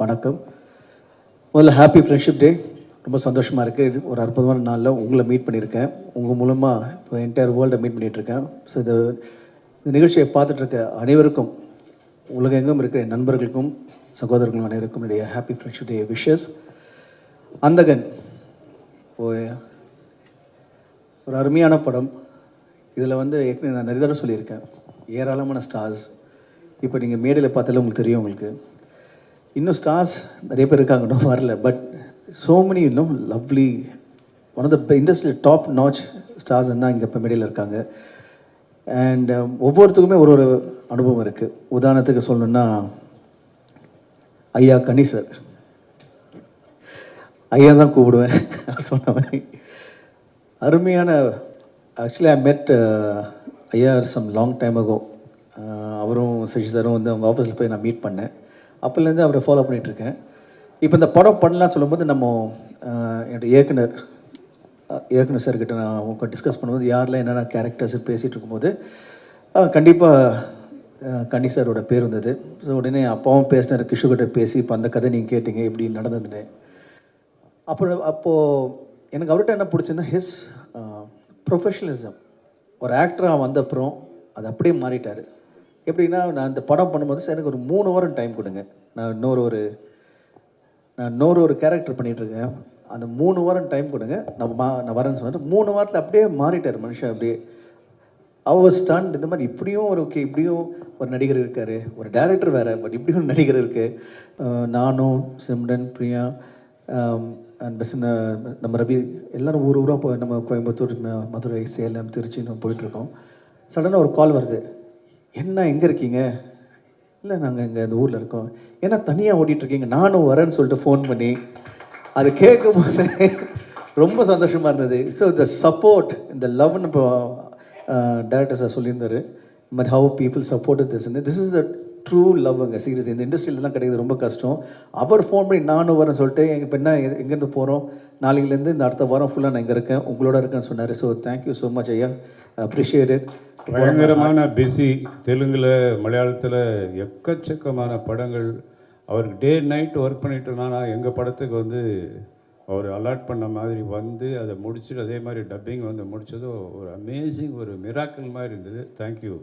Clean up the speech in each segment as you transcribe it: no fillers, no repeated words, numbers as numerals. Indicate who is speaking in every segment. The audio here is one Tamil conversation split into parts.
Speaker 1: வணக்கம். முதல்ல ஹாப்பி ஃப்ரெண்ட்ஷிப் டே. ரொம்ப சந்தோஷமாக இருக்குது. ஒரு அற்புதமான நாளில் உங்களை மீட் பண்ணியிருக்கேன். உங்கள் மூலமாக இப்போ என்டையர் வேர்ல்டை மீட் பண்ணிகிட்ருக்கேன். ஸோ இந்த நிகழ்ச்சியை பார்த்துட்ருக்க அனைவருக்கும், உலகெங்கும் இருக்கிற என் நண்பர்களுக்கும் சகோதரர்களும் அனைவருக்கும் என்னுடைய ஹாப்பி ஃப்ரெண்ட்ஷிப் டே விஷஸ். அந்தகன் ஒரு அருமையான படம். இதில் வந்து ஏற்கனவே நான் நிறைய தடவை சொல்லியிருக்கேன், ஏராளமான ஸ்டார்ஸ். இப்போ நீங்கள் மேடையில் பார்த்தாலே உங்களுக்கு தெரியும். உங்களுக்கு இன்னும் ஸ்டார்ஸ் நிறைய பேர் இருக்காங்க, இன்னும் வரல. பட் ஸோ மெனி இன்னும் லவ்லி, ஒன் ஆஃப் த இண்டஸ்ட்ரியில் டாப் நாச் ஸ்டார்ஸ் என்ன இங்கே இப்போ மேடையில் இருக்காங்க. அண்ட் ஒவ்வொருத்துக்குமே ஒரு ஒரு அனுபவம் இருக்குது. உதாரணத்துக்கு சொல்லணுன்னா, ஐயா கனி சார், ஐயா தான் கூப்பிடுவேன் சொன்ன மாதிரி. அருமையான, ஆக்சுவலி ஐ மெட் ஐயா சம் லாங் டைம் அகோ. அவரும் சசி சாரும் வந்து அவங்க ஆஃபீஸில் போய் நான் மீட் பண்ணேன். அப்போலேருந்து அவரை ஃபாலோ பண்ணிகிட்ருக்கேன். இப்போ இந்த படம் பண்ணலான்னு சொல்லும்போது நம்ம என்னோடய இயக்குனர் சார்கிட்ட நான் அவங்க டிஸ்கஸ் பண்ணும்போது யாரெல்லாம் என்னென்ன கேரக்டர்ஸ் பேசிகிட்டு இருக்கும்போது கண்டிப்பாக கனி சாரோட பேர் வந்தது. ஸோ உடனே அப்பாவும் பேசினார், கிஷோர்கிட்ட பேசி இப்போ அந்த கதை நீங்கள் கேட்டிங்க எப்படி நடந்ததுன்னு. அப்போது எனக்கு அவர்கிட்ட என்ன பிடிச்சிருந்தா ஹிஸ் ப்ரொஃபஷனலிசம். ஒரு ஆக்டராக வந்தப்புறம் அது அப்படியே மாறிட்டார். எப்படின்னா, நான் இந்த படம் பண்ணும்போது சார் எனக்கு ஒரு 3 வாரம் டைம் கொடுங்க, நான் இன்னொரு ஒரு கேரக்டர் பண்ணிகிட்ருக்கேன், அந்த 3 வாரம் டைம் கொடுங்க, நான் வரேன்னு சொன்னேன். 3 வாரத்தில் அப்படியே மாறிட்டார் மனுஷன். அப்படியே அவர் ஸ்டாண்ட் இந்த மாதிரி இப்படியும் ஒரு இப்படியும் ஒரு நடிகர் இருக்கார், ஒரு டைரக்டர் வேறு, பட் இப்படியும் ஒரு நடிகர் இருக்குது. நானும் சிம்ரன், பிரியா அண்ட் பெஸ்ட் நம்ம ரவி எல்லோரும் ஊராக போய் நம்ம கோயம்புத்தூர், மதுரை, சேலம், திருச்சி நம்ம போயிட்டுருக்கோம். சடனாக ஒரு கால் வருது. என்ன எங்கே இருக்கீங்க? இல்லை நாங்கள் இங்கே இந்த ஊரில் இருக்கோம். ஏன்னா தனியாக ஓடிட்டுருக்கீங்க? நானும் வரேன்னு சொல்லிட்டு ஃபோன் பண்ணி அது கேட்கும்போது ரொம்ப சந்தோஷமாக இருந்தது. ஸோ இந்த சப்போர்ட், இந்த லவ்னு இப்போ டேரக்டர் சார் சொல்லியிருந்தார், இந்த மாதிரி how people support this is the true லவ்ங்க. சீரியஸ் இந்த இண்டஸ்ட்ரியில் தான் கிடைக்கிறது ரொம்ப கஷ்டம். அவர் ஃபோன் பண்ணி நானும் வரேன்னு சொல்லிட்டு இப்போ என்ன எங்கேருந்து போகிறோம், நாளையிலேருந்து இந்த அடுத்த வாரம் ஃபுல்லாக நான் இங்கே இருக்கேன், உங்களோட இருக்கேன்னு சொன்னார். ஸோ தேங்க்யூ ஸோ மச் ஐயா, அப்ரிஷியேட் இட்.
Speaker 2: பயங்கரமான பிஸி. தெலுங்கில், மலையாளத்தில் எக்கச்சக்கமான படங்கள். அவருக்கு டே நைட் ஒர்க் பண்ணிட்டு இருந்தானா எங்கள் படத்துக்கு வந்து அவர் அலாட் பண்ண மாதிரி வந்து அதை முடிச்சுட்டு அதே மாதிரி டப்பிங் வந்து முடித்ததும் ஒரு அமேசிங், ஒரு மிராக்கிள் மாதிரி இருந்தது. தேங்க்யூ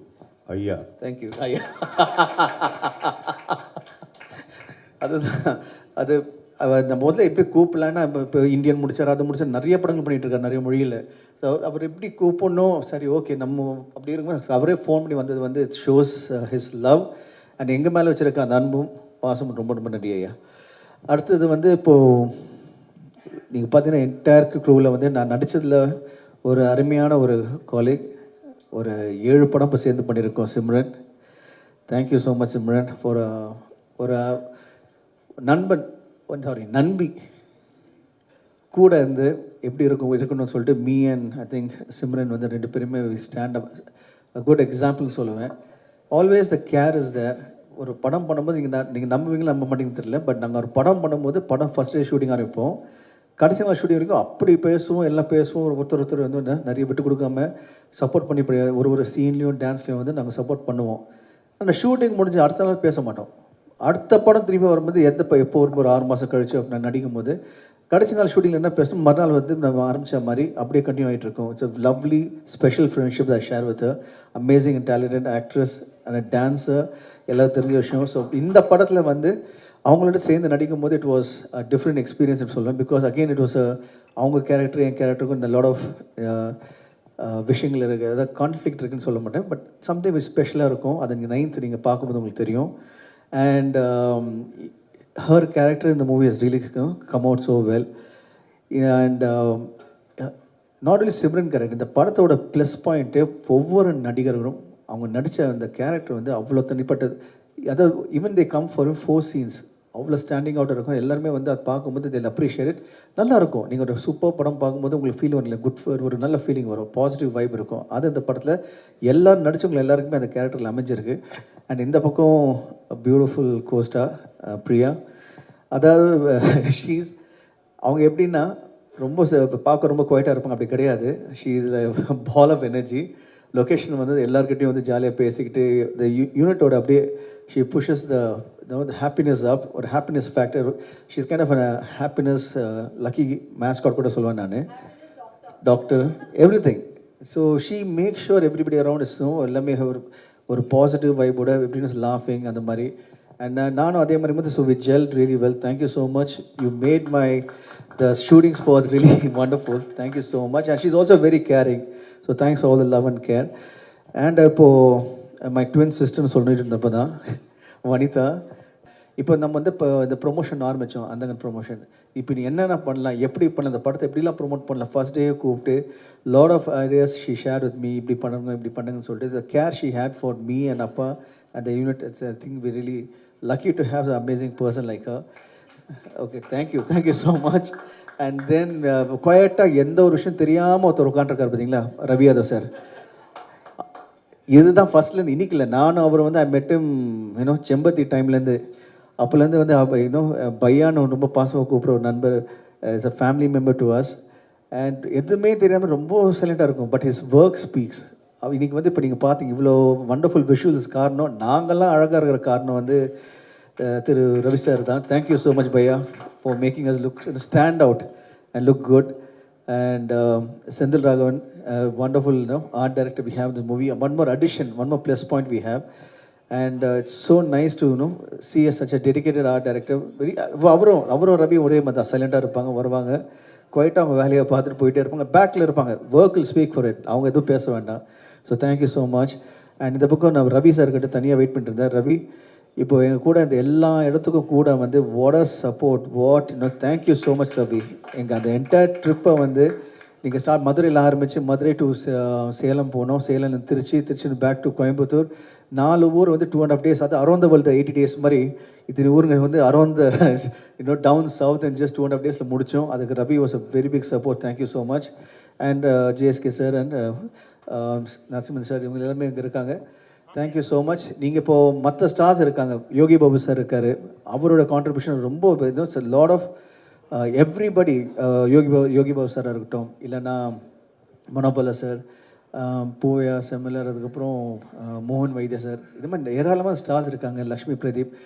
Speaker 2: ஐயா.
Speaker 1: தேங்க்யூ ஐயா. அதுதான் அது நம்ம முதல்ல எப்படி கூப்பிடலான்னா, இப்போ இந்தியன் முடிச்சார், அதை முடிச்சார், நிறைய படங்கள் பண்ணிகிட்ருக்காரு நிறைய மொழியில். ஸோ அவர் எப்படி கூப்பிடணும், சரி ஓகே நம்ம அப்படி இருக்கும்போது அவரே ஃபோன் பண்ணி வந்தது வந்து it shows his love and எங்கள் மேலே வச்சுருக்க அந்த அன்பும் பாசமும் ரொம்ப ரொம்ப நன்றி ஐயா. அடுத்தது வந்து இப்போது நீங்கள் பார்த்தீங்கன்னா என்டையர் க்ரூவில் வந்து நான் நடித்ததில் ஒரு அருமையான ஒரு காலேஜ், ஒரு 7 படம் இப்போ சேர்ந்து பண்ணியிருக்கோம். Simran, thank you so much Simran for ஒரு நண்பி கூட இருந்து எப்படி இருக்கணும்னு சொல்லிட்டு me and I think Simran வந்து 2 பேருமே ஸ்டாண்ட் அப் குட் எக்ஸாம்பிள் சொல்லுவேன். Always the care is there. ஒரு படம் பண்ணும்போது நீங்கள் நம்புவீங்களா நம்ப மாட்டேங்குன்னு தெரியல, பட் நாங்கள் ஒரு படம் பண்ணும்போது படம் ஃபஸ்ட் டே ஷூட்டிங் ஆரம்பிப்போம், கடைசி நாள் ஷூட்டிங் வரைக்கும் அப்படி பேசுவோம், எல்லாம் பேசுவோம். ஒருத்தர் வந்து நிறைய விட்டு கொடுக்காம சப்போர்ட் பண்ணி ஒரு சீன்லேயும் டான்ஸ்லேயும் வந்து நாங்கள் சப்போர்ட் பண்ணுவோம். அந்த ஷூட்டிங் முடிஞ்சு அடுத்த நாள் பேச மாட்டோம். அடுத்த படம் திரும்பி வரும்போது எப்போ ஒரு 6 மாதம் கழிச்சு நான் நடிக்கும் போது கடைசி நாள் ஷூட்டிங்கில் என்ன பேசணும், மறுநாள் வந்து நம்ம ஆரம்பித்த மாதிரி அப்படியே கண்டினியூ ஆகிட்டு இருக்கோம். It's a lovely special friendship I share with amazing and talented actress and dancer, எல்லாம் தெரிஞ்ச விஷயம். ஸோ இந்த படத்தில் வந்து அவங்களோட சேர்ந்து நடிக்கும் போது it was a different experience சொல்லுவேன். பிகாஸ் அகெயின் இட் வாஸ் அவங்க கேரக்டர் என் கேரக்டருக்கும் லாட் ஆஃப் விஷயங்கள் இருக்குது, அதாவது கான்ஃப்ளிக்ட் இருக்குதுன்னு சொல்ல மாட்டேன், பட் சம்திங் ஸ்பெஷலாக இருக்கும். அதை நீங்கள் 9th நீங்கள் பார்க்கும்போது உங்களுக்கு தெரியும். அண்ட் ஹர் கேரக்டர் இந்த movie has really come out so well. And not only Simran character, இந்த படத்தோட ப்ளஸ் பாயிண்ட்டு ஒவ்வொரு நடிகர்களும் அவங்க நடித்த அந்த கேரக்டர் வந்து அவ்வளோ தனிப்பட்டது. அதாவது even they come for 4 scenes அவ்வளோ ஸ்டாண்டிங் அவுட் இருக்கும். எல்லாருமே வந்து அதை பார்க்கும்போது தில் அப்ரிஷியேட். நல்லாயிருக்கும். நீங்கள் ஒரு சூப்பர் படம் பார்க்கும்போது உங்களுக்கு ஃபீல் வரல, ஒரு நல்ல ஃபீலிங் வரும், பாசிட்டிவ் வைப் இருக்கும். அது இந்த படத்தில் எல்லோரும் நடித்தவங்க எல்லாருக்குமே அந்த கேரக்டரில் அமைஞ்சிருக்கு. அண்ட் இந்த பக்கம் பியூட்டிஃபுல் கோஸ்டார் பிரியா, அதாவது ஷீஸ் அவங்க எப்படின்னா ரொம்ப பார்க்க ரொம்ப குவைட்டாக இருப்பாங்க, அப்படி கிடையாது. She is the ball of energy. Location வந்து எல்லாருக்கிட்டையும் வந்து ஜாலியாக பேசிக்கிட்டு இந்த யூனிட்டோட அப்படியே she pushes the the happiness up or happiness factor. She's kind of a happiness lucky mascot கூட சொல்லுவேன் நான். Doctor, everything. So she makes sure everybody around is எல்லாமே ஒரு பாசிட்டிவ் வைபோட எப்படின்னு லாஃபிங் அந்த மாதிரி. அண்ட் நானும் அதே மாதிரி வந்து so we gel really well. Thank you so much. You made my the shooting spot really wonderful. Thank you so much. And she's also very caring. So thanks all the love and care. And இப்போது மை ட்வின் சிஸ்டர்னு சொல்லிட்டு இருந்தப்போ தான் வனிதா, இப்போ நம்ம வந்து இப்போ இந்த ப்ரொமோஷன் ஆரம்பித்தோம், அந்தகன் ப்ரொமோஷன். இப்போ நீ என்னென்ன பண்ணலாம், எப்படி பண்ணலாம், இந்த படத்தை எப்படிலாம் ப்ரொமோட் பண்ணலாம், ஃபர்ஸ்ட் டே கூப்பிட்டு lot of ideas she share with me. இப்படி பண்ணுங்க இப்படி பண்ணுங்கன்னு சொல்லிட்டு the care she had for me and அப்பா and the unit. It's I think we really lucky to have a amazing person like her. Okay, thank you so much. And then குவாய்ட்டாக எந்த ஒரு விஷயம் தெரியாமல் ஒருத்தர் உட்காந்துருக்கார் பார்த்தீங்களா, ரவி யாதவ் சார். இதுதான் ஃபர்ஸ்ட்லேருந்து இன்னைக்கு இல்லை, நானும் அவர் வந்து ஐ மெட்டும் ஏன்னோ செம்பத்தி டைம்லேருந்து. அப்போலேருந்து வந்து இன்னும் பையான்னு ரொம்ப பாசமாக கூப்பிட்ற ஒரு நண்பர், is a family member to us. And எதுவுமே தெரியாமல் ரொம்ப சைலண்ட்டாக இருக்கும், பட் ஹிஸ் ஒர்க் ஸ்பீக்ஸ். இன்றைக்கி வந்து இப்போ நீங்கள் பார்த்தீங்க இவ்வளோ வண்டர்ஃபுல் விஷுவல்ஸ் காரணம், நாங்கள்லாம் அழகாக இருக்கிற காரணம் வந்து திரு ரவி சார் தான். Thank you so much Bhaiya for making as look stand out and look good. And Sendil Raghavan, wonderful art director we have in this movie. One more addition, one more plus point we have. And it's so nice to see such a dedicated art director. அவரும் ரவி ஒரே மாதிரி சைலண்டாக இருப்பாங்க, வருவாங்க குவைட்டாக அவங்க வேலையை பார்த்துட்டு போயிட்டே இருப்பாங்க, பேக்கில் இருப்பாங்க. Work will speak for it, அவங்க எதுவும் பேச வேண்டாம். So thank you so much. And இந்த பக்கம் நான் ரவி சார்கிட்ட தனியாக வெயிட் பண்ணிட்டு இருந்தேன். ரவி இப்போ எங்கள் கூட இந்த எல்லா இடத்துக்கும் கூட வந்து what a support, what thank you so much Ravi. எங்கள் அந்த என்டையர் ட்ரிப்பை வந்து நீங்கள் மதுரையில் ஆரம்பித்து மதுரை டு சேலம் போனோம், சேலம் திருச்சி பேக் டு கோயம்புத்தூர், 4 ஊர் வந்து 2.5 days. அது அரௌண்ட் த வேர்ல்டு 80 days மாதிரி இத்தனை ஊருங்க வந்து around the town south and just 2.5 days முடித்தோம். அதுக்கு Ravi was a very big support. Thank you so much. And JSK sir and Narasimhan sir, இவங்க எல்லாருமே இங்கே இருக்காங்க. Thank you so much. நீங்கள் இப்போது மற்ற ஸ்டார்ஸ் இருக்காங்க, யோகி பாபு சார் இருக்கார், அவரோட கான்ட்ரிபியூஷன் ரொம்ப lot of everybody. Yogi Babu சாராக இருக்கட்டும், இல்லைன்னா மனோபல சார், பூயா செம்மலர், அதுக்கப்புறம் மோகன் வைத்தியா சார், இது மாதிரி ஏராளமான ஸ்டார்ஸ் இருக்காங்க, லக்ஷ்மி பிரதீப்,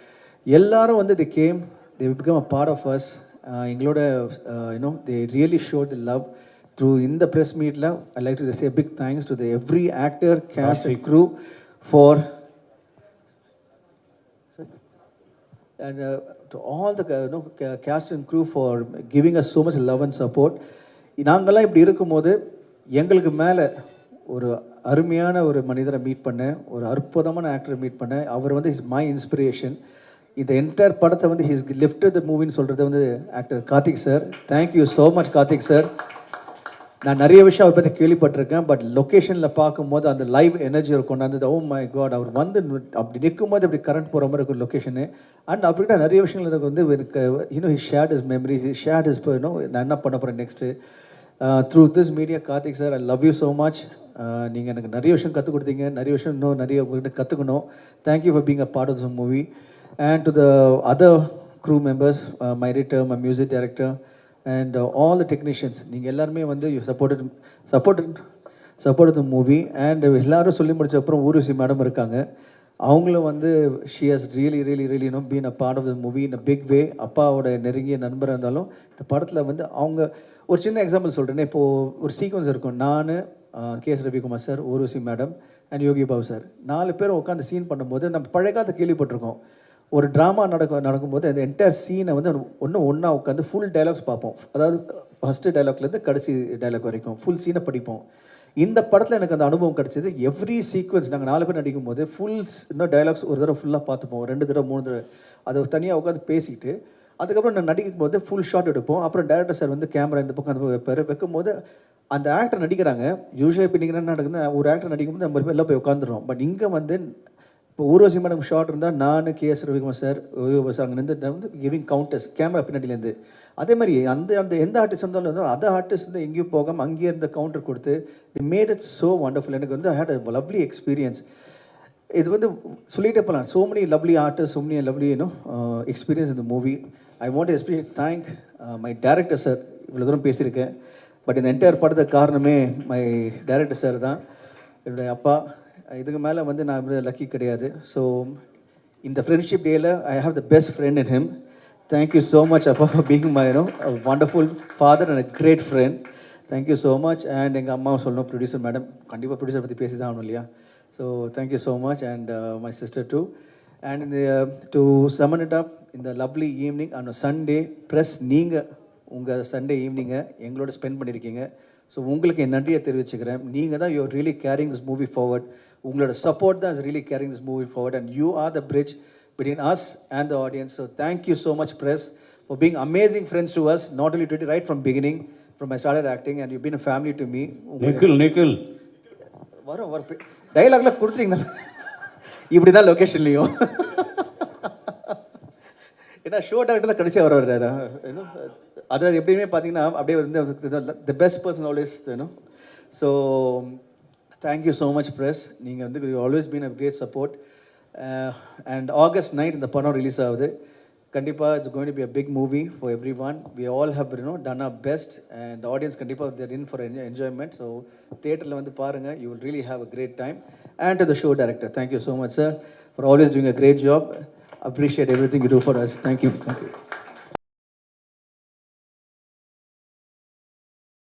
Speaker 1: எல்லாரும் வந்து the game, they become a part of us. எங்களோட they really showed the love through இந்த ப்ரெஸ் மீட்டில். I like to say big thanks to the every actor, cast and crew for and to all the cast and crew for giving us so much love and support. நாங்கள்லாம் இப்படி இருக்கும்போது எங்களுக்கு மேலே ஒரு அருமையான ஒரு மனிதரை மீட் பண்ணேன், ஒரு அற்புதமான ஆக்டரை மீட் பண்ணேன். அவர் வந்து இஸ் மை இன்ஸ்பிரேஷன். இந்த என்டையர் படத்தை வந்து ஹிஸ் லிஃப்டட் த மூவின்னு சொல்கிறது வந்து actor Karthik sir. Thank you so much Karthik sir. நான் நிறைய விஷயம் அவர் பற்றி கேள்விப்பட்டிருக்கேன், பட் லொக்கேஷனில் பார்க்கும்போது அந்த லைவ் எனர்ஜி அவர் கொண்டாந்து, ஓ மை காட், அவர் வந்து அப்படி நிற்கும் போது அப்படி கரண்ட் போகிற மாதிரி இருக்கும் லொக்கேஷனு. அண்ட் அவர்கிட்ட நிறைய விஷயங்கள் எனக்கு வந்து எனக்கு he shared his memories, he shared his நான் என்ன பண்ண போகிறேன் next through this media. Karthik sir, I love you so much. நீங்கள் எனக்கு நிறைய விஷயம் கற்றுக் கொடுத்தீங்க, நிறைய விஷயம் இன்னும் நிறைய உங்கள்கிட்ட கற்றுக்கணும். Thank you for being a part of this movie. And to the other crew members, my editor, my music director and all the technicians, நீங்கள் எல்லாருமே வந்து you supported the movie. and எல்லாரும் சொல்லி முடிச்ச அப்புறம் ஊர்வசி மேடம் இருக்காங்க, அவங்களும் வந்து she has really been a part of the movie in a big way. அப்பாவோட நெருங்கிய நண்பராக இருந்தாலும் இந்த படத்தில் வந்து அவங்க ஒரு சின்ன எக்ஸாம்பிள் சொல்கிறேன்னே. இப்போது ஒரு சீக்வன்ஸ் இருக்கும், நான் KS Ravikumar sir, Urvashi madam and Yogi Babu sir 4 பேரும் உட்காந்து சீன் பண்ணும்போது நம்ம பழைய காலத்தை கேள்விப்பட்டிருக்கோம். ஒரு ட்ராமா நடக்கும்போது அந்த என்டையர் சீனை வந்து ஒன்றா உட்காந்து ஃபுல் டைலாக்ஸ் பார்ப்போம். அதாவது ஃபஸ்ட்டு டைலாக்லேருந்து கடைசி டைலாக் வரைக்கும் ஃபுல் சீனை படிப்போம். இந்த படத்தில் எனக்கு அந்த அனுபவம் கிடச்சிது. எவ்ரி சீக்வன்ஸ் நாங்கள் 4 பேர் நடிக்கும் போது ஃபுல் டைலாக்ஸ் ஒரு தடவை ஃபுல்லாக பார்த்துப்போம், 2 தடவை 3 தடவை அதை தனியாக உட்காந்து பேசிக்கிட்டு, அதுக்கப்புறம் நான் நடிக்கும் போது ஃபுல் ஷாட் எடுப்போம். அப்புறம் டேரக்டர் சார் வந்து கேமரா இந்த பக்கம் அந்த பக்கம் வைப்பார். வைக்கும்போது அந்த ஆக்டர் நடிக்கிறாங்க. யூஸ்வலாக இப்போ நீங்கள் என்ன நடக்குதுன்னா, ஒரு ஆக்டர் நடிக்கும்போது நம்ம எல்லாம் போய் உட்காந்துடுறோம். பட் இங்கே வந்து இப்போ ஊர்வசி மேடம் ஷார்ட் இருந்தால் நான் கேஎஸ் ரவிக்குமார் சார், சார் அங்கே இருந்து வந்து கிவிங் கவுண்டர்ஸ் கேமரா பின்னாடியிலேருந்து. அதே மாதிரி அந்த எந்த ஆர்டிஸ்ட் இருந்தாலும் வந்து அதர் ஆர்டிஸ்ட் வந்து எங்கேயும் போகாமல் அங்கேயே இருந்த கவுண்டர் கொடுத்து they made it so wonderful. எனக்கு வந்து I had a lovely experience. இது வந்து சொல்லிகிட்டே போகலாம். So many lovely artist, so many lovely experience இந்த movie. I want to especially thank my director sir. இவ்வளோ தூரம் பேசியிருக்கேன், பட் இந்த என்டையர் படத்துக்கு காரணமே மை டேரக்டர் சார் தான், என்னுடைய அப்பா. இதுக்கு மேலே வந்து நான் லக்கி கிடையாது. ஸோ இந்த ஃப்ரெண்ட்ஷிப் டேயில் I have the best friend in him. Thank you so much அப்பா for being my a wonderful father and a great friend. Thank you so much. And எங்கள் அம்மாவும் சொல்லணும், ப்ரொடியூசர் மேடம், கண்டிப்பாக ப்ரொடியூசர் பற்றி பேசி தான் ஆகணும் இல்லையா? So thank you so much. And my sister too. And to summing it up, இந்த lovely evening on Sunday plus நீங்கள் உங்கள் சண்டே ஈவினிங்கை எங்களோட ஸ்பெண்ட் பண்ணியிருக்கீங்க. ஸோ உங்களுக்கு என் நன்றியை தெரிவிச்சுக்கிறேன். நீங்கள் தான் you are really caring this movie forward. உங்களோட சப்போர்ட் தான் is really caring this movie forward and you are the bridge between us and the audience. So thank you so much, press, for being amazing friends to us, not only today, right from beginning, from I started acting, and you've been a family to me.
Speaker 2: Nikhil
Speaker 1: வரும் டைலாக்லாம் கொடுத்துட்டீங்கன்னா இப்படி தான் லொக்கேஷன்லையும். ஏன்னா ஷோ டேரக்டர் தான் கடைசியாக வர்றாரு. அதாவது எப்படியுமே பார்த்தீங்கன்னா அப்படியே வந்து the best person always so thank you so much press. நீங்கள் வந்து you always been a great support. And August 9 இந்த படம் ரிலீஸ் ஆகுது. கண்டிப்பாக it's going to be a big movie for everyone. We all have done a best and audience கண்டிப்பாக there in for enjoyment. So தியேட்டரில் வந்து பாருங்கள், you will really have a great time. And to the show director, thank you so much sir for always doing a great job. Appreciate everything you do for us. Thank you.